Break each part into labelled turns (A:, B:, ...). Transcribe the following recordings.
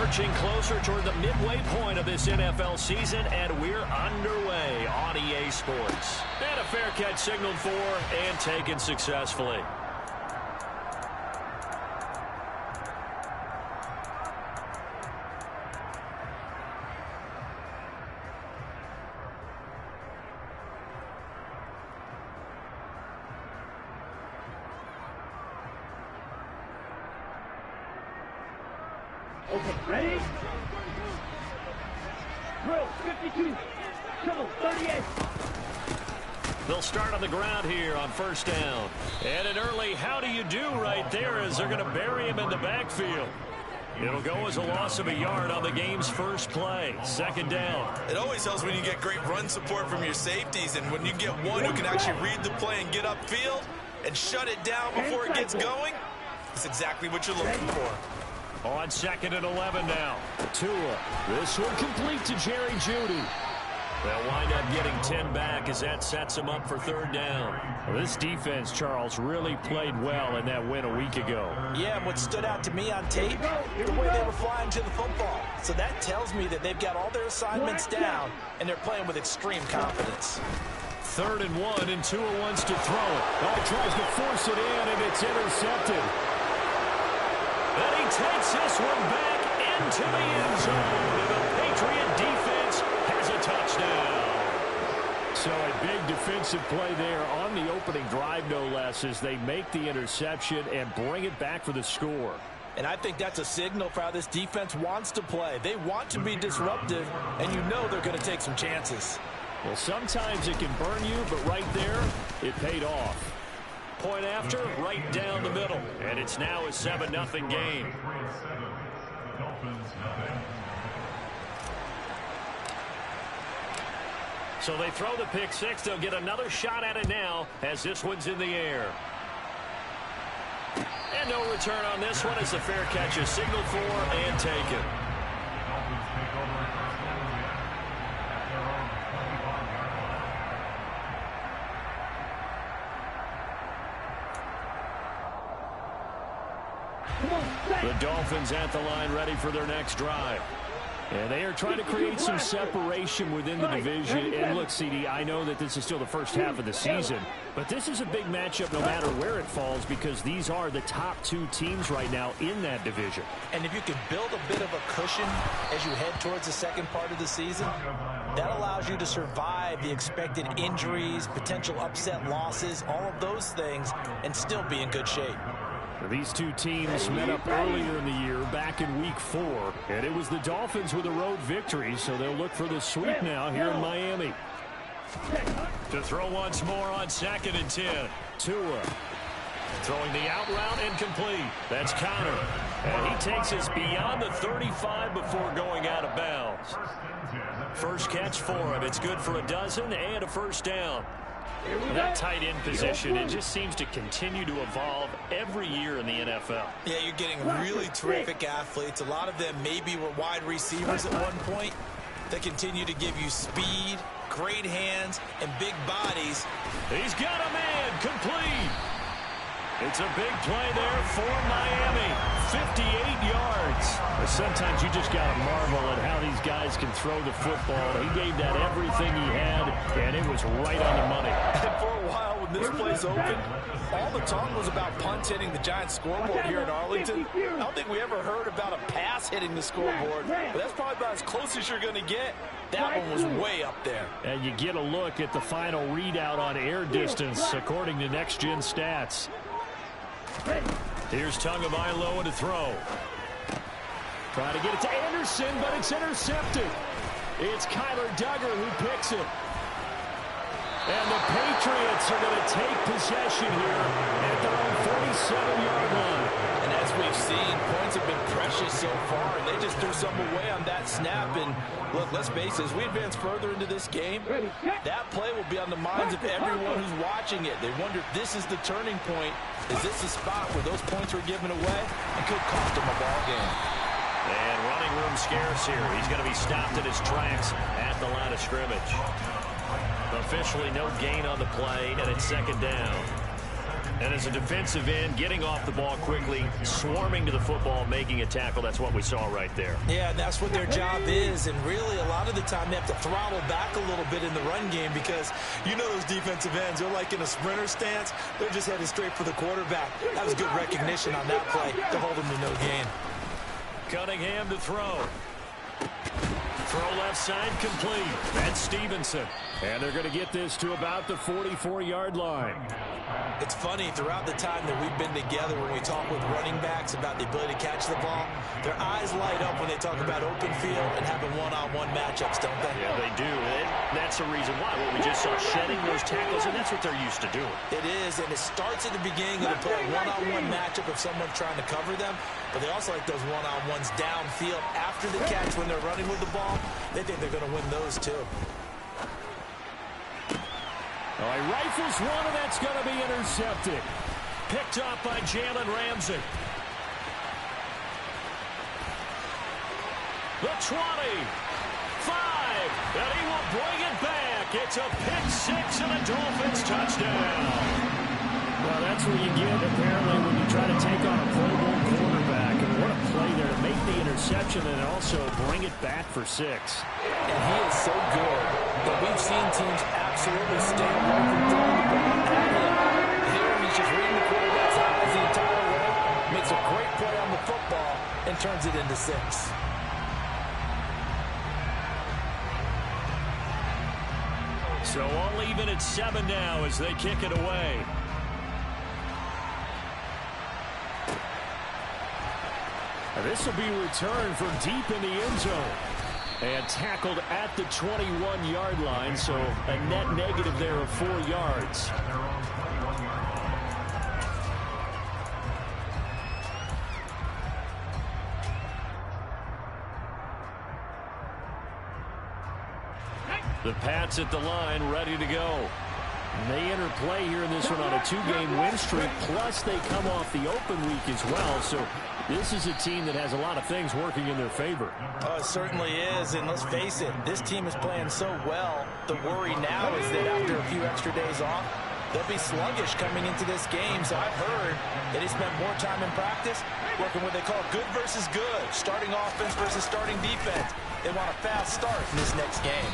A: Marching closer toward the midway point of this NFL season, and we're underway on EA Sports. And a fair catch signaled for and taken successfully.
B: Okay, ready? Drill, 52. Trouble, 38.
A: They'll start on the ground here on first down. And an early how do you do right there as they're going to bury him in the backfield. It'll go as a loss of a yard on the game's first play. Second down.
C: It always helps when you get great run support from your safeties, and when you get one who can actually read the play and get upfield and shut it down before it gets going, it's exactly what you're looking for.
A: On second and 11 now. Tua. This one complete to Jerry Jeudy. They'll wind up getting 10 back as that sets them up for third down.
D: Well, this defense, Charles, really played well in that win a week ago.
E: Yeah, and what stood out to me on tape, the way they were flying to the football. So that tells me that they've got all their assignments down, and they're playing with extreme confidence.
A: Third and 1, and Tua wants to throw it. Oh, tries to force it in, and it's intercepted. And he takes this one back into the end zone. And the Patriot defense has a touchdown.
D: So a big defensive play there on the opening drive, no less, as they make the interception and bring it back for the score.
E: And I think that's a signal for how this defense wants to play. They want to be disruptive, and you know they're going to take some chances.
D: Well, sometimes it can burn you, but right there, it paid off.
A: Point after, right down the middle. And it's now a 7-0 game. So they throw the pick six. They'll get another shot at it now as this one's in the air. And no return on this one as the fair catch is signaled for and taken. The Dolphins at the line ready for their next drive.
D: And they are trying to create some separation within the division. And look, CD, I know that this is still the first half of the season, but this is a big matchup no matter where it falls because these are the top two teams right now in that division.
E: And if you can build a bit of a cushion as you head towards the second part of the season, that allows you to survive the expected injuries, potential upset losses, all of those things, and still be in good shape.
D: These two teams met up earlier in the year, back in Week 4, and it was the Dolphins with a road victory, so they'll look for the sweep now here in Miami.
A: To throw once more on second and 10.
D: Tua.
A: Throwing the out route and complete. That's Connor. And he takes us beyond the 35 before going out of bounds. First catch for him. It's good for a dozen and a first down.
D: That tight end position, it just seems to continue to evolve every year in the NFL.
E: Yeah, you're getting really terrific athletes. A lot of them maybe were wide receivers at one point that continue to give you speed, great hands, and big bodies.
A: He's got a man complete. It's a big play there for Miami. 58 yards.
D: Sometimes you just got to marvel at how these guys can throw the football. He gave that everything he had, and it was right on the money.
E: And for a while, when this place opened, all the talk was about punts hitting the Giants scoreboard here in Arlington. I don't think we ever heard about a pass hitting the scoreboard, but that's probably about as close as you're going to get. That one was way up there.
D: And you get a look at the final readout on air distance, according to Next Gen Stats.
A: Here's Tagovailoa to throw.
D: Trying to get it to Anderson, but it's intercepted. It's Kyler Duggar who picks it. And the Patriots are going to take possession here at their own 47-yard line.
E: And as we've seen, points have been precious so far, and they just threw some away on that snap. And look, let's face it, as we advance further into this game, that play will be on the minds of everyone who's watching it. They wonder if this is the turning point. Is this the spot where those points were given away? It could cost them a ball game.
A: And running room scarce here. He's going to be stopped in his tracks at the line of scrimmage. Officially no gain on the play, and it's second down. And as a defensive end, getting off the ball quickly, swarming to the football, making a tackle, that's what we saw right there.
E: Yeah, and that's what their job is. And really, a lot of the time, they have to throttle back a little bit in the run game because you know those defensive ends, they're like in a sprinter stance. They're just headed straight for the quarterback. That was good recognition on that play to hold them to no gain.
A: Cunningham to throw. Throw left side complete. That's Stevenson. And they're going to get this to about the 44-yard line.
E: It's funny, throughout the time that we've been together, when we talk with running backs about the ability to catch the ball, their eyes light up when they talk about open field and having one-on-one matchups, don't they?
A: Yeah, they do. That's the reason why. What we just saw, shedding those tackles, and that's what they're used to doing.
E: It is, and it starts at the beginning of the play, one-on-one matchup of someone trying to cover them, but they also like those one-on-ones downfield after the catch when they're running with the ball. They think they're going to win those, too.
A: Oh, he rifles one, and that's going to be intercepted. Picked up by Jalen Ramsey. The 20. 5. And he will bring it back. It's a pick six and a Dolphins touchdown. Well, that's what you get, apparently, when you try to take on a Pro Bowl quarterback. And what a play there to make the interception and also bring it back for 6.
E: And he is so good. But we've seen teams absolutely stay away from throwing the ball at him. Here, he's just reading the quarterback's eyes the entire way, makes a great play on the football, and turns it into 6.
A: So all even at 7 now as they kick it away. This will be returned from deep in the end zone. And tackled at the 21-yard line, so a net negative there of 4 yards. The Pats at the line, ready to go. And they enter play here in this one on a 2-game win streak, plus they come off the open week as well, so this is a team that has a lot of things working in their favor.
E: Oh, it certainly is, and let's face it, this team is playing so well. The worry now is that after a few extra days off, they'll be sluggish coming into this game. So I've heard that he spent more time in practice working what they call good versus good, starting offense versus starting defense. They want a fast start in this next game.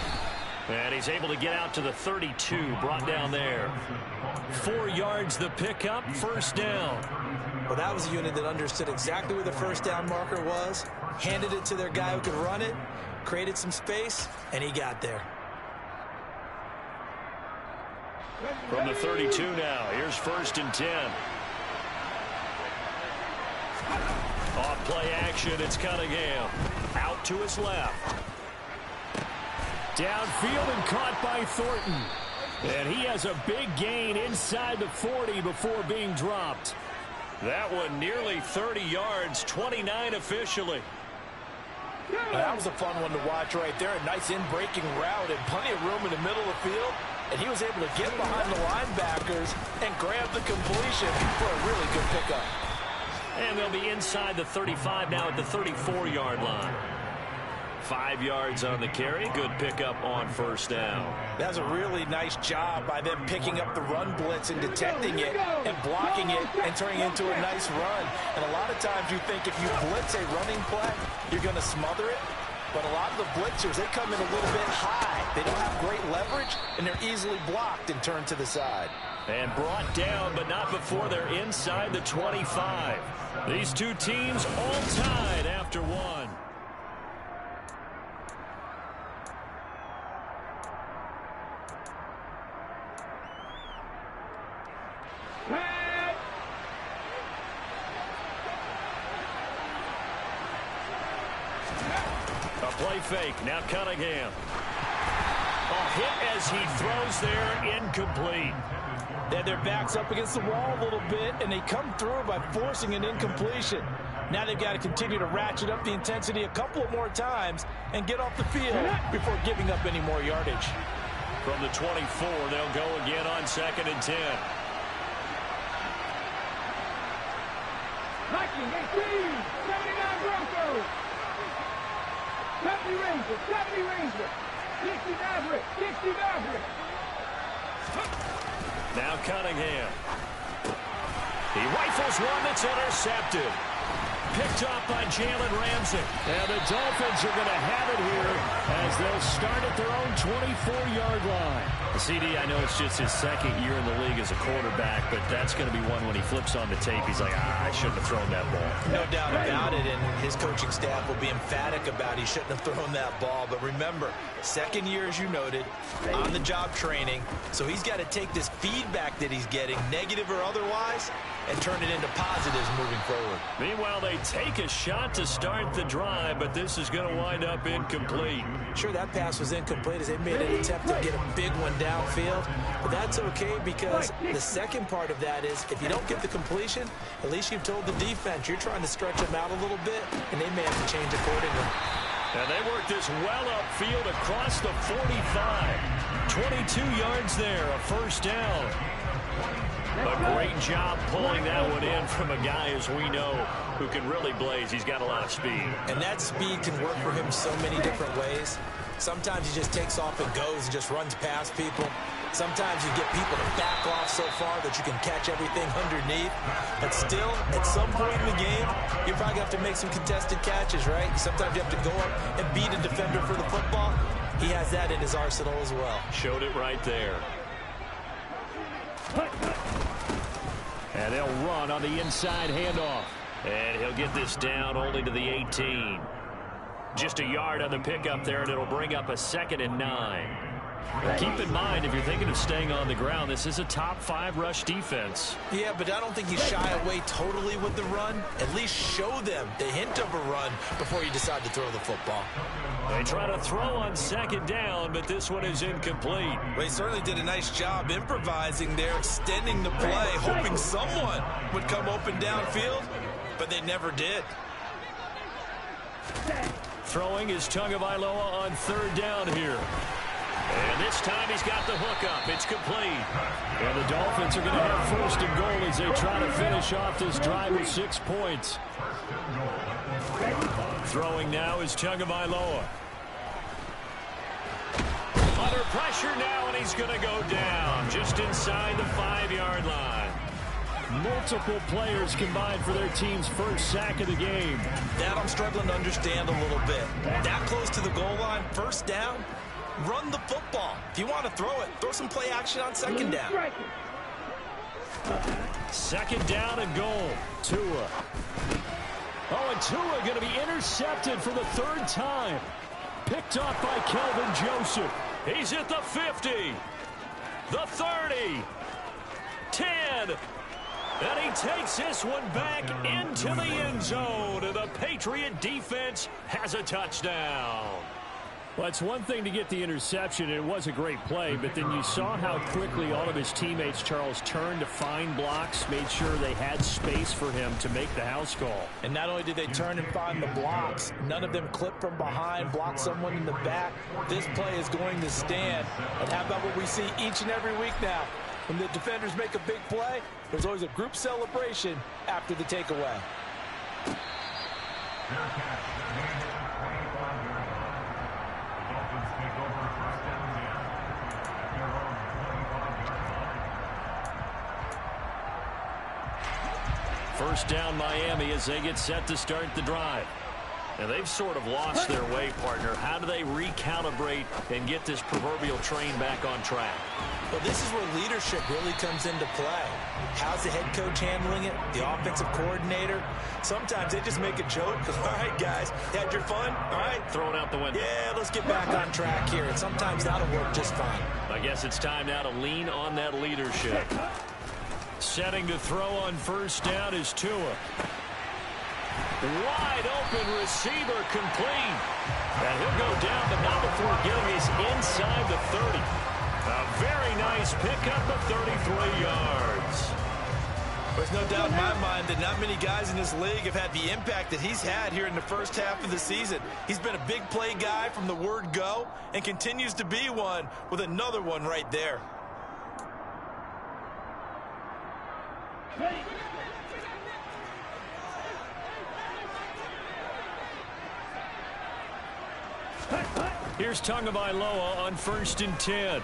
A: And he's able to get out to the 32, brought down there. 4 yards the pickup, first down.
E: Well, that was a unit that understood exactly where the first down marker was, handed it to their guy who could run it, created some space, and he got there.
A: From the 32 now, here's 1st and 10. Off play action, it's Cunningham. Out to his left. Downfield and caught by Thornton. And he has a big gain inside the 40 before being dropped. That one nearly 30 yards, 29 officially.
E: That was a fun one to watch right there. A nice in-breaking route and plenty of room in the middle of the field. And he was able to get behind the linebackers and grab the completion for a really good pickup.
A: And they'll be inside the 35 now at the 34-yard line. 5 yards on the carry. Good pickup on first down.
E: That's a really nice job by them picking up the run blitz and detecting it and blocking it and turning it into a nice run. And a lot of times you think if you blitz a running play, you're going to smother it. But a lot of the blitzers, they come in a little bit high. They don't have great leverage, and they're easily blocked and turned to the side.
A: And brought down, but not before they're inside the 25. These two teams all tied after one. Play fake. Now Cunningham. A hit as he throws there. Incomplete.
E: They had their backs up against the wall a little bit, and they come through by forcing an incompletion. Now they've got to continue to ratchet up the intensity a couple of more times and get off the field before giving up any more yardage.
A: From the 24, they'll go again on 2nd and 10.
B: Viking 18, 79 Broncos. 70 Rangers, 60 Maverick, 60 Maverick.
A: Now Cunningham. He rifles one that's intercepted. Picked off by Jalen Ramsey.
D: And the Dolphins are going to have it here as they'll start at their own 24-yard line.
A: CD, I know it's just his second year in the league as a quarterback, but that's going to be one when he flips on the tape. He's like, I shouldn't have thrown that ball.
C: No doubt about it, and his coaching staff will be emphatic about he shouldn't have thrown that ball. But remember, second year, as you noted, on-the-job training, so he's got to take this feedback that he's getting, negative or otherwise, and turn it into positives moving forward.
A: Meanwhile, they take a shot to start the drive, but this is going to wind up incomplete.
E: Sure, that pass was incomplete as they made an attempt to get a big one downfield, but that's okay because the second part of that is if you don't get the completion, at least you've told the defense you're trying to stretch them out a little bit, and they may have to change accordingly.
A: And they work this well upfield across the 45. 22 yards there, a first down. A great job pulling that one in from a guy, as we know, who can really blaze. He's got a lot of speed.
E: And that speed can work for him so many different ways. Sometimes he just takes off and goes and just runs past people. Sometimes you get people to back off so far that you can catch everything underneath. But still, at some point in the game, you're probably going to have to make some contested catches, right? Sometimes you have to go up and beat a defender for the football. He has that in his arsenal as well.
A: Showed it right there. And they'll run on the inside handoff. And he'll get this down only to the 18. Just a yard on the pickup there, and it'll bring up a 2nd and 9. Keep in mind, if you're thinking of staying on the ground, this is a top 5 rush defense.
E: Yeah, but I don't think you shy away totally with the run. At least show them the hint of a run before you decide to throw the football.
A: They try to throw on 2nd down, but this one is incomplete.
C: Well, he certainly did a nice job improvising there, extending the play, hoping someone would come open downfield, but they never did.
A: Throwing is Tagovailoa on 3rd down here. And this time he's got the hook up. It's complete. And the Dolphins are going to have 1st and goal as they try to finish off this drive with 6 points. Throwing now is Tagovailoa. Under pressure now, and he's going to go down just inside the 5-yard line. Multiple players combined for their team's first sack of the game.
C: That I'm struggling to understand a little bit. That close to the goal line, 1st down, run the football. If you want to throw it, throw some play action on 2nd down.
A: 2nd down and goal. Tua. Oh, and Tua going to be intercepted for the 3rd time. Picked off by Kelvin Joseph. He's at the 50. The 30. 10. And he takes this one back into the end zone. And the Patriot defense has a touchdown. Well, it's one thing to get the interception, and it was a great play, but then you saw how quickly all of his teammates, Charles, turned to find blocks, made sure they had space for him to make the house call.
E: And not only did they turn and find the blocks, none of them clipped from behind, blocked someone in the back. This play is going to stand. And how about what we see each and every week now? When the defenders make a big play, there's always a group celebration after the takeaway.
A: First down Miami as they get set to start the drive. And they've sort of lost their way, partner. How do they recalibrate and get this proverbial train back on track?
E: Well, this is where leadership really comes into play. How's the head coach handling it? The offensive coordinator? Sometimes they just make a joke. All right, guys, had your fun? All right.
A: Throw it out the window.
E: Yeah, let's get back on track here. And sometimes that'll work just fine.
A: I guess it's time now to lean on that leadership. Setting to throw on 1st down is Tua. Wide open receiver complete. And he'll go down, but not before getting us inside the 30. A very nice pickup of 33 yards.
C: There's no doubt in my mind that not many guys in this league have had the impact that he's had here in the first half of the season. He's been a big play guy from the word go and continues to be one with another one right there.
A: Here's Tagovailoa on 1st and 10.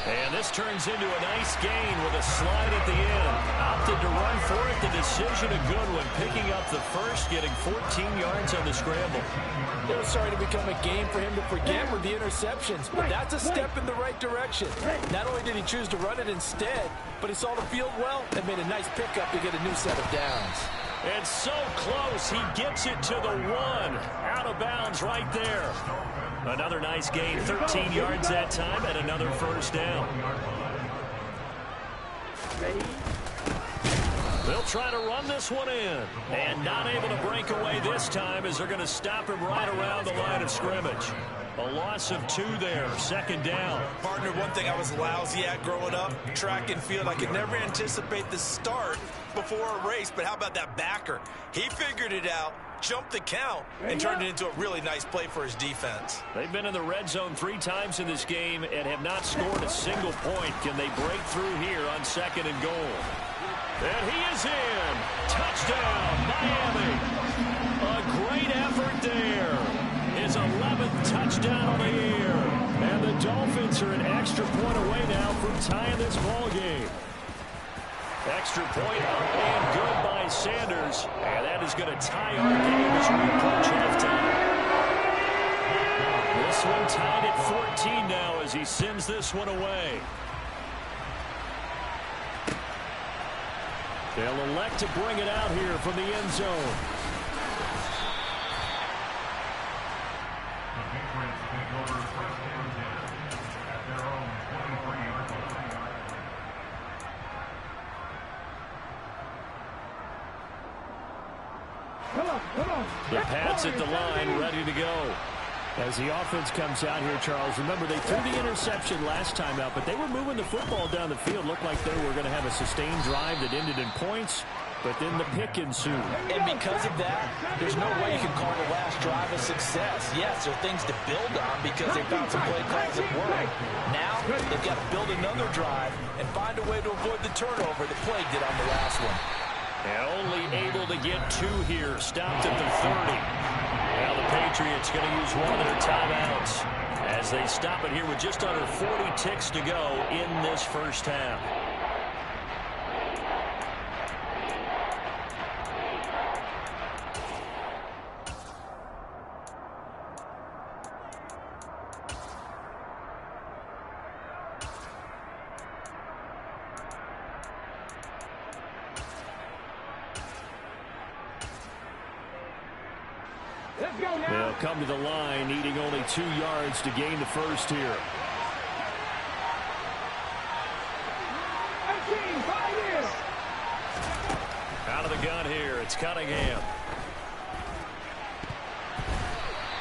D: And this turns into a nice gain with a slide at the end. Opted to run for it. The decision a good one. Picking up the first, getting 14 yards on the scramble.
E: It was starting to become a game for him to forget with the interceptions. But that's a step in the right direction. Not only did he choose to run it instead, but he saw the field well and made a nice pickup to get a new set of downs.
D: And so close. He gets it to the 1. Out of bounds right there. Another nice gain, 13 yards that time, and another first down. They'll try to run this one in. And not able to break away this time as they're going to stop him right around the line of scrimmage. A loss of 2 there, second down.
C: Partner, one thing I was lousy at growing up, track and field. I could never anticipate the start before a race, but how about that backer? He figured it out, jumped the count, and turned it into a really nice play for his defense.
D: They've been in the red zone 3 times in this game and have not scored a single point. Can they break through here on second and goal? And he is in. Touchdown, Miami. A great effort there. His 11th touchdown on the year. And the Dolphins are an extra point away now from tying this ball game. Extra point up and good by Sanders. And that is going to tie our game as we approach halftime. This one tied at 14 now as he sends this one away. They'll elect to bring it out here from the end zone. The Pats at the line, ready to go. As the offense comes out here, Charles, remember they threw the interception last time out, but they were moving the football down the field. Looked like they were going to have a sustained drive that ended in points, but then the pick ensued.
E: And because of that, there's no way you can call the last drive a success. Yes, there are things to build on because they found some play calls that work. Now, they've got to build another drive and find a way to avoid the turnover that plagued it on the last one.
D: And only able to get 2 here. Stopped at the 30. Now the Patriots going to use one of their timeouts as they stop it here with just under 40 ticks to go in this first half. They'll come to the line, needing only 2 yards to gain the first here. Out of the gun here, it's Cunningham.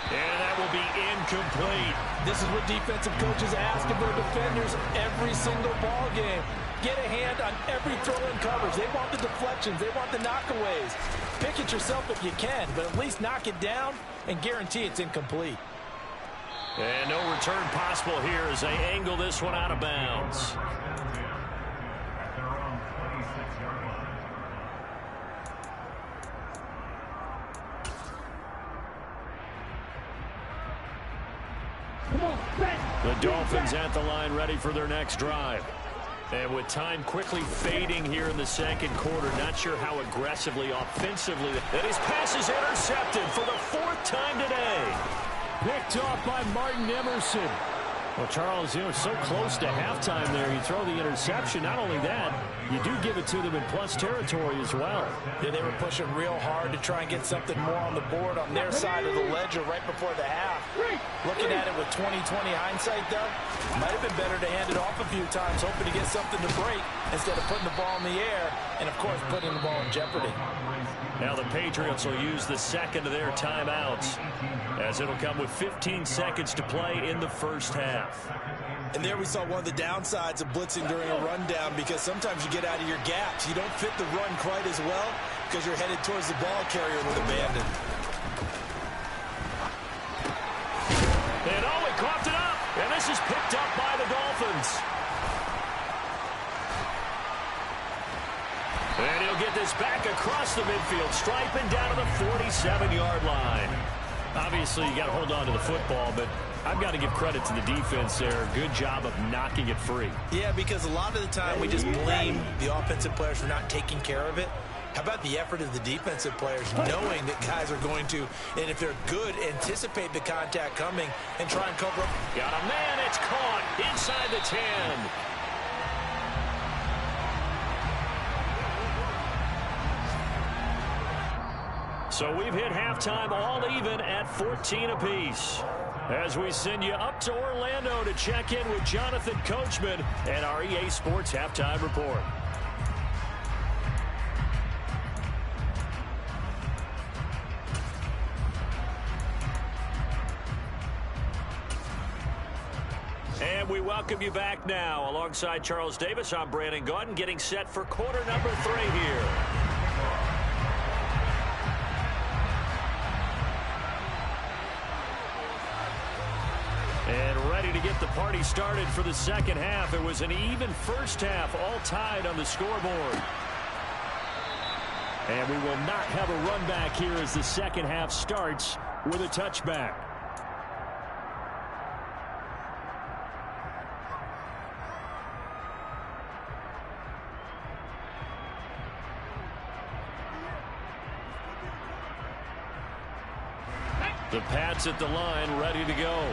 D: And that will be incomplete.
E: This is what defensive coaches ask of their defenders every single ball game. Get a hand on every throw in coverage. They want the deflections. They want the knockaways. Pick it yourself if you can, but at least knock it down and guarantee it's incomplete.
D: And no return possible here as they angle this one out of bounds. The Dolphins at the line, ready for their next drive. And with time quickly fading here in the second quarter, not sure how aggressively, offensively. And his pass is intercepted for the 4th time today. Picked off by Martin Emerson. Well, Charles, so close to halftime there. You throw the interception. Not only that, you do give it to them in plus territory as well.
E: Yeah, they were pushing real hard to try and get something more on the board on their side of the ledger right before the half. Looking at it with 20/20 hindsight, though, might have been better to hand it off a few times, hoping to get something to break instead of putting the ball in the air and, of course, putting the ball in jeopardy.
D: Now the Patriots will use the second of their timeouts as it'll come with 15 seconds to play in the first half.
C: And there we saw one of the downsides of blitzing during a rundown, because sometimes you get out of your gaps. You don't fit the run quite as well because you're headed towards the ball carrier with abandon.
D: And he coughed it up. And this is picked up by the Dolphins. And he'll get this back across the midfield, striping down to the 47-yard line. Obviously, you got to hold on to the football, but I've got to give credit to the defense there. Good job of knocking it free.
C: Yeah, because a lot of the time we just blame the offensive players for not taking care of it. How about the effort of the defensive players knowing that guys are going to, and if they're good, anticipate the contact coming and try and cover up.
D: Got a man. It's caught inside the 10. So we've hit halftime all even at 14 apiece. As we send you up to Orlando to check in with Jonathan Coachman and our EA Sports Halftime Report. And we welcome you back now. Alongside Charles Davis, I'm Brandon Gaudin, getting set for quarter number 3 here. And ready to get the party started for the second half. It was an even first half, all tied on the scoreboard. And we will not have a run back here as the second half starts with a touchback. The Pats at the line, ready to go.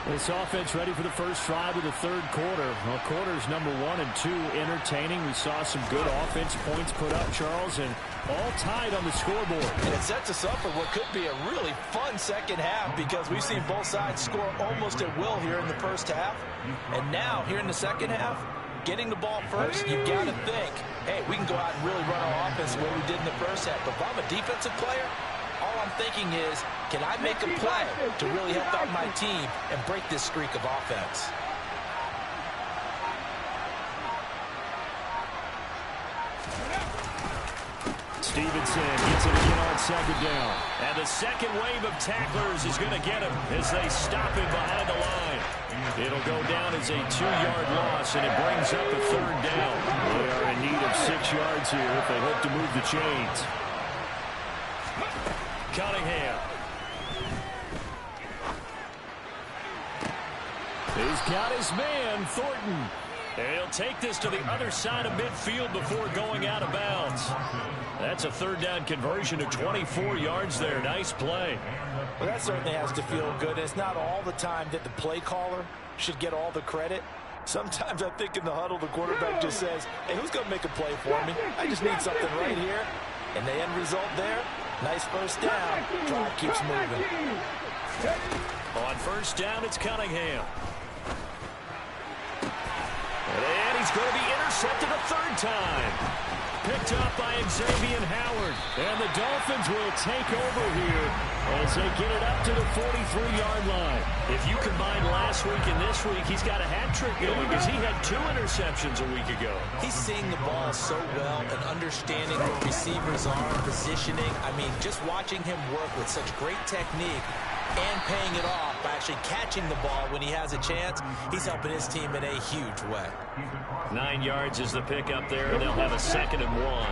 D: This offense ready for the first drive of the third quarter. Well, quarters number 1 and 2 entertaining. We saw some good offense points put up, Charles, and all tied on the scoreboard.
E: And it sets us up for what could be a really fun second half because we've seen both sides score almost at will here in the first half. And now, here in the second half, getting the ball first, you've got to think, hey, we can go out and really run our offense the way we did in the first half. But if I'm a defensive player, all I'm thinking is, can I make a play to really help out my team and break this streak of offense?
D: Stevenson gets it again on second down. And the second wave of tacklers is going to get him as they stop him behind the line. It'll go down as a 2-yard loss, and it brings up a third down. They are in need of 6 yards here if they hope to move the chains. Cunningham. He's got his man, Thornton. And he'll take this to the other side of midfield before going out of bounds. That's a third down conversion of 24 yards there. Nice play.
E: Well, that certainly has to feel good. It's not all the time that the play caller should get all the credit. Sometimes I think in the huddle, the quarterback just says, hey, who's going to make a play for me? I just need something right here. And the end result there, nice first down. Drive keeps moving.
D: On first down, it's Cunningham. And he's going to be intercepted a third time. Picked up by Xavier Howard. And the Dolphins will take over here as they get it up to the 43-yard line. If you combine last week and this week, he's got a hat trick going because he had 2 interceptions a week ago.
C: He's seeing the ball so well and understanding where receivers are, positioning. I mean, just watching him work with such great technique and paying it off by actually catching the ball when he has a chance, he's helping his team in a huge way.
D: 9 yards is the pickup there, and they'll have a 2nd and 1.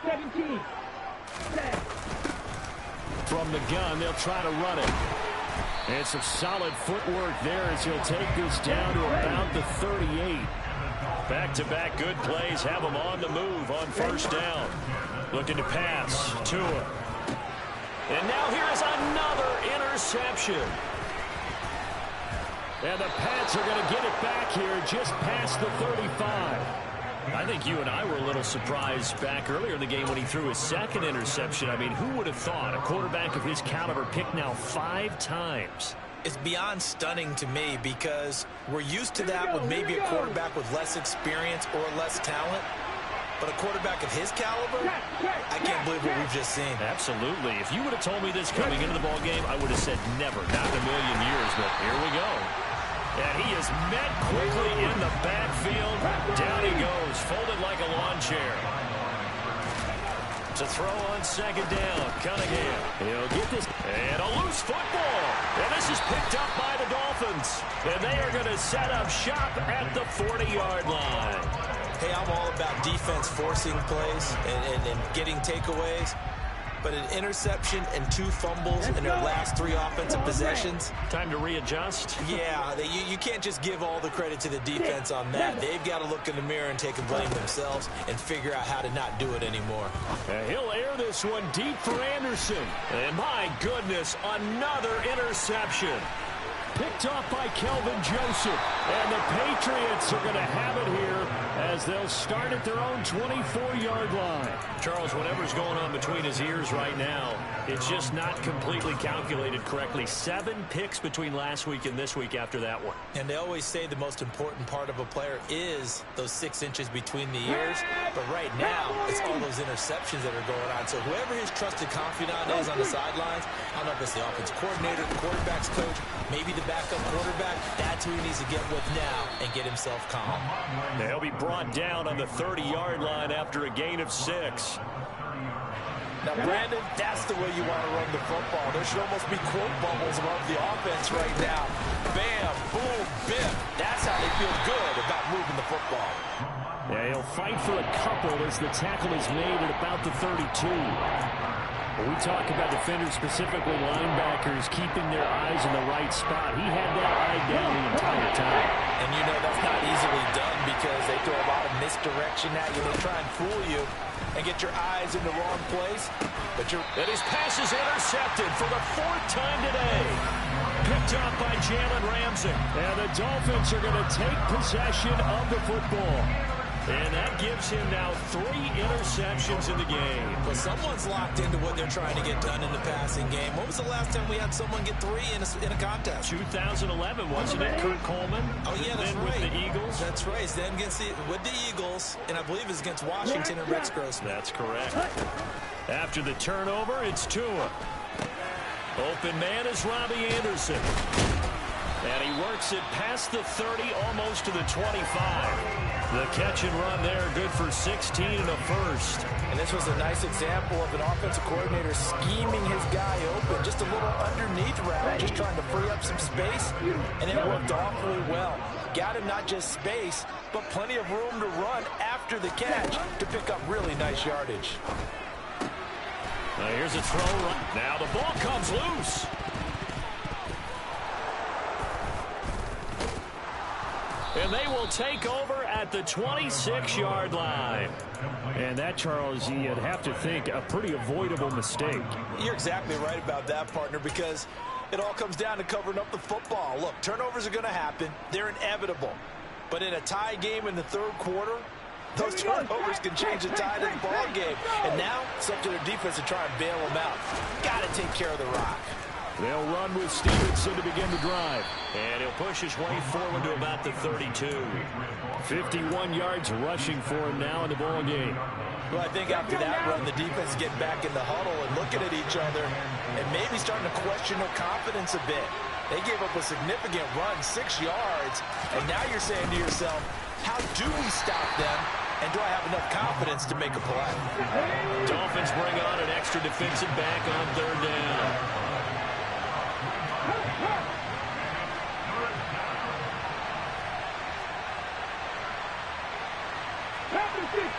B: 17.
D: From the gun, they'll try to run it. And some solid footwork there as he'll take this down to about the 38. Back-to-back good plays have him on the move on first down. Looking to pass. Tua. And now here is another interception. And the Pats are going to get it back here just past the 35. I think you and I were a little surprised back earlier in the game when he threw his 2nd interception. I mean, who would have thought a quarterback of his caliber picked now 5 times?
C: It's beyond stunning to me because we're used to that with maybe a quarterback with less experience or less talent. But a quarterback of his caliber, I can't believe what we've just seen.
D: Absolutely. If you would have told me this coming into the ballgame, I would have said never, not in a million years. But here we go. And he is met quickly in the backfield. Down he goes, folded like a lawn chair. To throw on second down, Cunningham. He'll get this. And a loose football. And this is picked up by the Dolphins. And they are going to set up shop at the 40-yard line.
C: Hey, I'm all about defense forcing plays and getting takeaways. but an interception and 2 fumbles in their last 3 offensive possessions.
D: Time to readjust.
C: Yeah, you can't just give all the credit to the defense on that. They've got to look in the mirror and take a blame themselves and figure out how to not do it anymore.
D: He'll air this one deep for Anderson. And my goodness, another interception. Picked off by Kelvin Joseph. And the Patriots are going to have it here as they'll start at their own 24-yard line. Charles, whatever's going on between his ears right now, it's just not completely calculated correctly. 7 picks between last week and this week after that one.
C: And they always say the most important part of a player is those 6 inches between the ears. But right now, it's all those interceptions that are going on. So whoever his trusted confidant is on the sidelines, I don't know if it's the offensive coordinator, the quarterback's coach, maybe the backup quarterback, that's who he needs to get with now and get himself calm.
D: They'll be brought down on the 30-yard line after a gain of 6.
E: Now, Brandon, that's the way you want to run the football. There should almost be quote bubbles above the offense right now. Bam, boom, bim. That's how they feel good about moving the football.
D: Yeah, he'll fight for a couple as the tackle is made at about the 32. When we talk about defenders, specifically linebackers, keeping their eyes in the right spot, he had that eye down the entire time.
C: And you know that's not easily done because they throw a lot of misdirection at you. They try and fool you and get your eyes in the wrong place.
D: And his pass is intercepted for the 4th time today. Picked up by Jalen Ramsey. And the Dolphins are going to take possession of the football. And that gives him now 3 interceptions in the game.
C: Well, someone's locked into what they're trying to get done in the passing game. When was the last time we had someone get 3 in a contest?
D: 2011, wasn't it, Kurt Coleman?
C: Oh, yeah, that's right.
D: With the Eagles.
C: That's right. Then with the Eagles, and I believe it's against Washington and Rex Grossman.
D: That's correct. After the turnover, it's Tua. Open man is Robbie Anderson. And he works it past the 30, almost to the 25. The catch and run there, good for 16 and a first.
C: And this was a nice example of an offensive coordinator scheming his guy open. Just a little underneath route, just trying to free up some space. And it worked awfully well. Got him not just space, but plenty of room to run after the catch to pick up really nice yardage.
D: Here's a throw. Now the ball comes loose. And they will take over at the 26-yard line. And that, Charles, you'd have to think a pretty avoidable mistake.
C: You're exactly right about that, partner, because it all comes down to covering up the football. Look, turnovers are going to happen. They're inevitable. But in a tie game in the 3rd quarter, those turnovers can change the tide of the ball game. And now it's up to their defense to try and bail them out. Got to take care of the rock.
D: They'll run with Stevenson to begin the drive. And he'll push his way forward to about the 32. 51 yards rushing for him now in the ball game.
C: Well, I think after that run, the defense is getting back in the huddle and looking at each other and maybe starting to question their confidence a bit. They gave up a significant run, 6 yards, and now you're saying to yourself, how do we stop them? And do I have enough confidence to make a play?
D: Dolphins bring on an extra defensive back on 3rd down.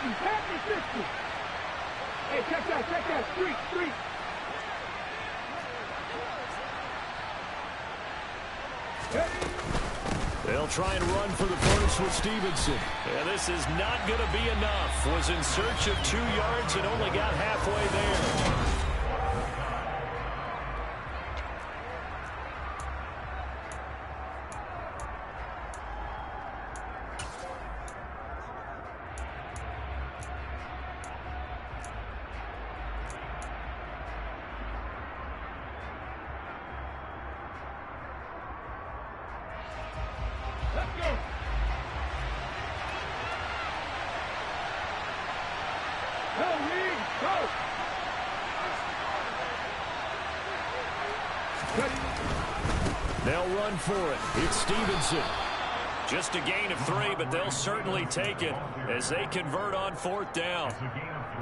B: Pass the 60. Hey, check that. Street.
D: They'll try and run for the first with Stevenson. And this is not going to be enough. Was in search of 2 yards and only got halfway there. They'll run for it. It's Stevenson. Just a gain of 3, but they'll certainly take it as they convert on 4th down.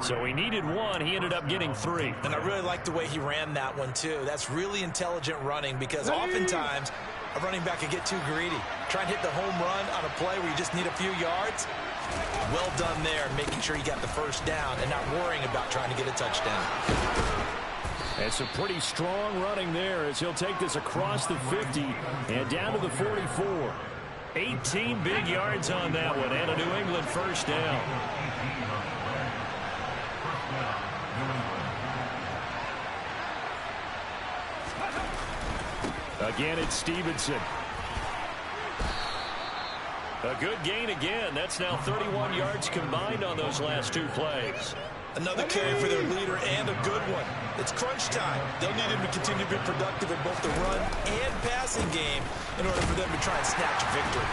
D: So he needed 1. He ended up getting 3.
C: And I really like the way he ran that one, too. That's really intelligent running because oftentimes a running back could get too greedy. Try and hit the home run on a play where you just need a few yards. Well done there, making sure you got the first down and not worrying about trying to get a touchdown.
D: It's a pretty strong running there as he'll take this across the 50 and down to the 44. 18 big yards on that one and a New England first down. Again, it's Stevenson. A good gain again. That's now 31 yards combined on those last two plays.
C: Another carry for their leader and a good one. It's crunch time. They'll need him to continue to be productive in both the run and passing game in order for them to try and snatch a victory.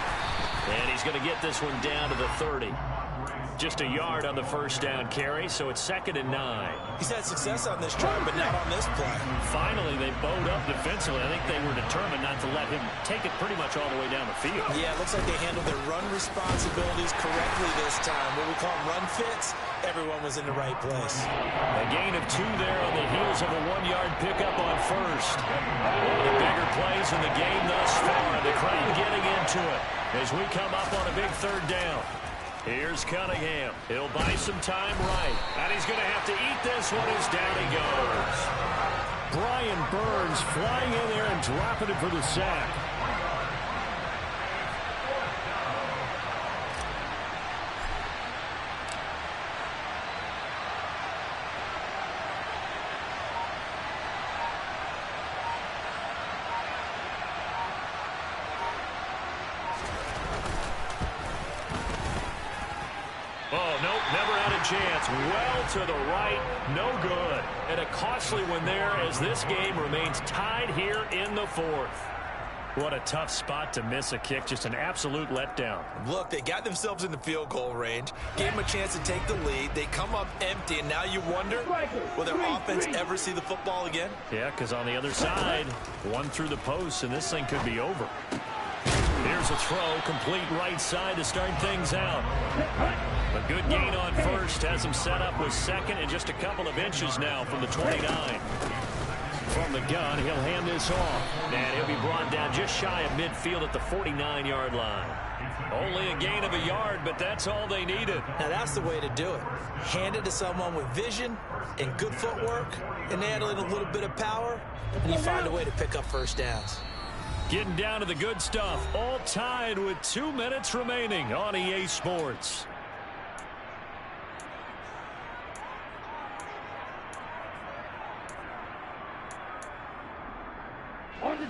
D: And he's going to get this one down to the 30. Just a yard on the first down carry, so it's 2nd and 9.
C: He's had success on this drive, but not on this play.
D: Finally, they bowed up defensively. I think they were determined not to let him take it pretty much all the way down the field.
C: Yeah, it looks like they handled their run responsibilities correctly this time. What we call run fits, everyone was in the right place.
D: A gain of 2 there on the heels of a 1-yard pickup on first. One of the bigger plays in the game thus far. The crowd getting into it as we come up on a big 3rd down. Here's Cunningham. He'll buy some time right. And he's going to have to eat this one as down he goes. Brian Burns flying in there and dropping it for the sack. Oh, nope, never had a chance. Well to the right, no good. And a costly one there as this game remains tied here in the 4th. What a tough spot to miss a kick. Just an absolute letdown.
C: Look, they got themselves in the field goal range, gave them a chance to take the lead. They come up empty, and now you wonder, will their offense ever see the football again?
D: Yeah, because on the other side, one through the post, and this thing could be over. Here's a throw, complete right side to start things out. A good gain on first, has him set up with 2nd and just a couple of inches now from the 29. From the gun, he'll hand this off. And he'll be brought down just shy of midfield at the 49-yard line. Only a gain of a yard, but that's all they needed.
C: Now that's the way to do it. Hand it to someone with vision and good footwork and add in a little bit of power, and you find a way to pick up first downs.
D: Getting down to the good stuff, all tied with 2 minutes remaining on EA Sports.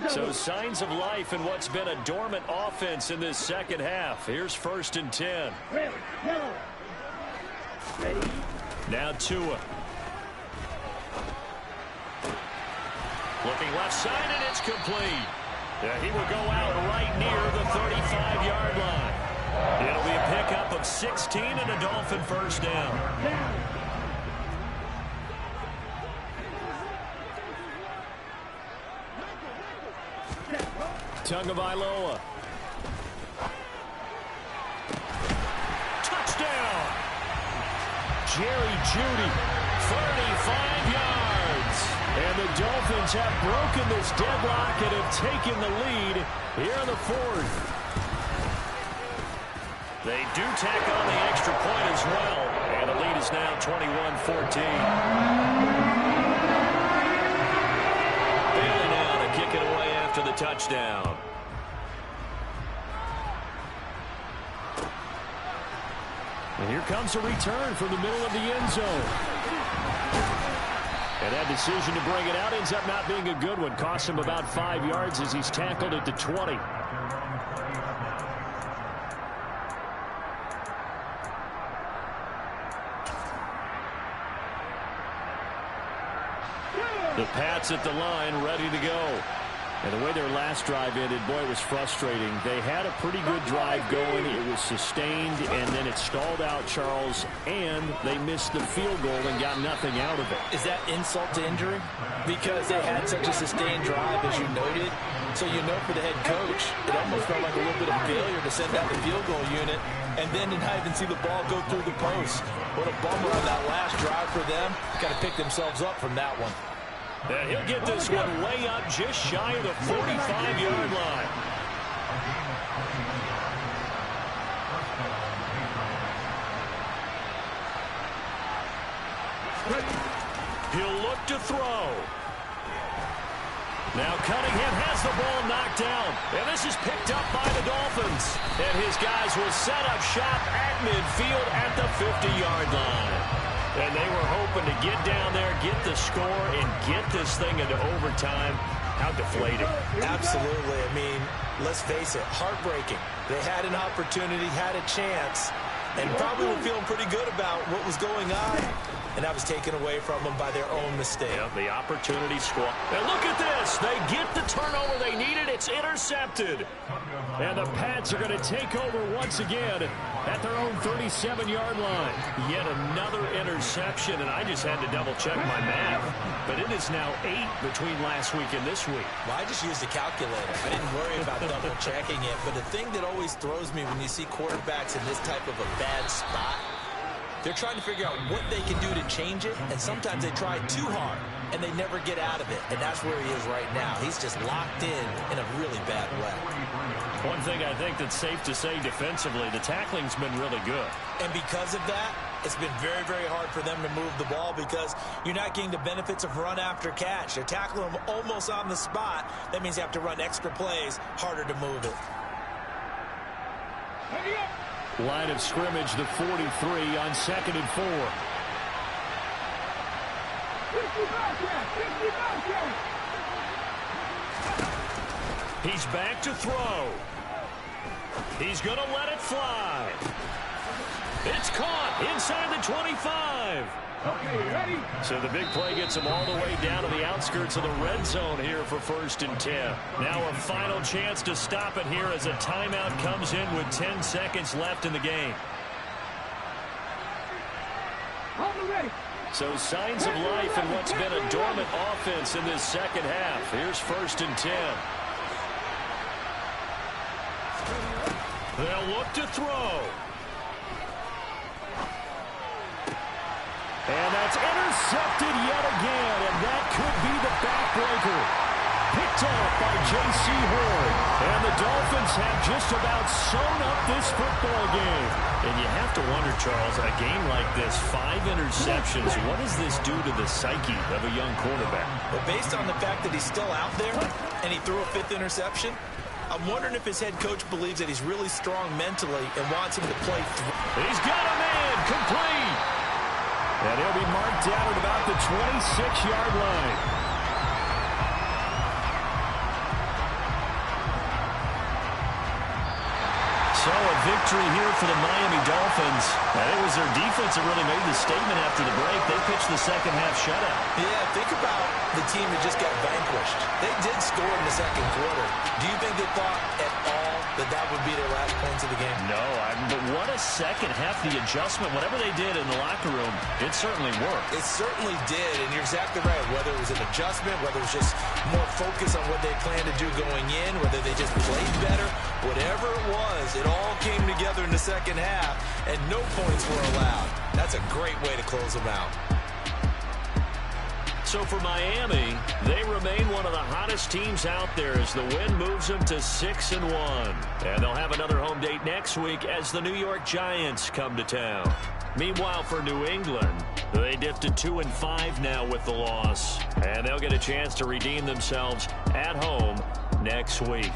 D: So signs of life in what's been a dormant offense in this second half. Here's 1st and 10. Now Tua. Looking left side, and it's complete. He will go out right near the 35-yard line. It'll be a pickup of 16 and a Dolphin first down. Tagovailoa. Touchdown! Jerry Jeudy, 35 yards. And the Dolphins have broken this deadlock and have taken the lead here in the 4th. They do tack on the extra point as well. And the lead is now 21-14. Bailey now to kick it away after the touchdown. And here comes a return from the middle of the end zone. And that decision to bring it out ends up not being a good one. Costs him about 5 yards as he's tackled at the 20. The Pats at the line, ready to go. And the way their last drive ended, boy, it was frustrating. They had a pretty good drive going. It was sustained, and then it stalled out, Charles, and they missed the field goal and got nothing out of it.
C: Is that insult to injury? Because they had such a sustained drive, as you noted. So you know for the head coach, it almost felt like a little bit of failure to send out the field goal unit and then to not even see the ball go through the post. What a bummer on that last drive for them. Got to pick themselves up from that one.
D: And he'll get this one way up just shy of the 45-yard line. He'll look to throw. Now Cunningham has the ball knocked down. And this is picked up by the Dolphins. And his guys will set up shop at midfield at the 50-yard line. And they were hoping to get down there, get the score, and get this thing into overtime. How deflating.
C: Absolutely. I mean, let's face it, heartbreaking. They had an opportunity, had a chance, and probably were feeling pretty good about what was going on. And that was taken away from them by their own mistake.
D: Yeah, the opportunity squad. And look at this. They get the turnover they needed. It's intercepted. And the Pats are going to take over once again at their own 37-yard line. Yet another interception, and I just had to double-check my math. But it is now 8 between last week and this week.
C: Well, I just used a calculator. I didn't worry about double-checking it. But the thing that always throws me when you see quarterbacks in this type of a bad spot, they're trying to figure out what they can do to change it, and sometimes they try too hard, and they never get out of it. And that's where he is right now. He's just locked in a really bad way.
D: One thing I think that's safe to say defensively, the tackling's been really good.
C: And because of that, it's been very, very hard for them to move the ball because you're not getting the benefits of run after catch. They're tackling them almost on the spot. That means you have to run extra plays, harder to move it.
D: Line of scrimmage, the 43 on 2nd and 4. He's back to throw. He's going to let it fly. It's caught inside the 25.
B: Okay, ready?
D: So the big play gets him all the way down to the outskirts of the red zone here for 1st and 10. Now a final chance to stop it here as a timeout comes in with 10 seconds left in the game.
B: Ready.
D: So signs of life in what's been a dormant offense in this second half. Here's 1st and 10. They'll look to throw. And that's intercepted yet again, and that could be the backbreaker. Picked off by J.C. Horn. And the Dolphins have just about sewn up this football game. And you have to wonder, Charles, a game like this, 5 interceptions, what does this do to the psyche of a young quarterback?
C: But based on the fact that he's still out there and he threw a 5th interception, I'm wondering if his head coach believes that he's really strong mentally and wants him to play through.
D: He's got a man complete. And he'll be marked down at about the 26-yard line. So a victory here for the Miami Dolphins. And it was their defense that really made the statement after the break. They pitched the second half shutout.
C: Yeah, think about the team that just got vanquished. They did score in the second quarter. Do you think they thought at all that that would be their last points of the game?
D: No, but what a second half. The adjustment, whatever they did in the locker room, it certainly worked.
C: It certainly did, and you're exactly right. Whether it was an adjustment, whether it was just more focus on what they planned to do going in, whether they just played better, whatever it was, it all came together in the second half, and no points were allowed. That's a great way to close them out.
D: So for Miami, they remain one of the hottest teams out there as the win moves them to 6-1. And they'll have another home date next week as the New York Giants come to town. Meanwhile, for New England, they dipped to 2-5 now with the loss. And they'll get a chance to redeem themselves at home next week.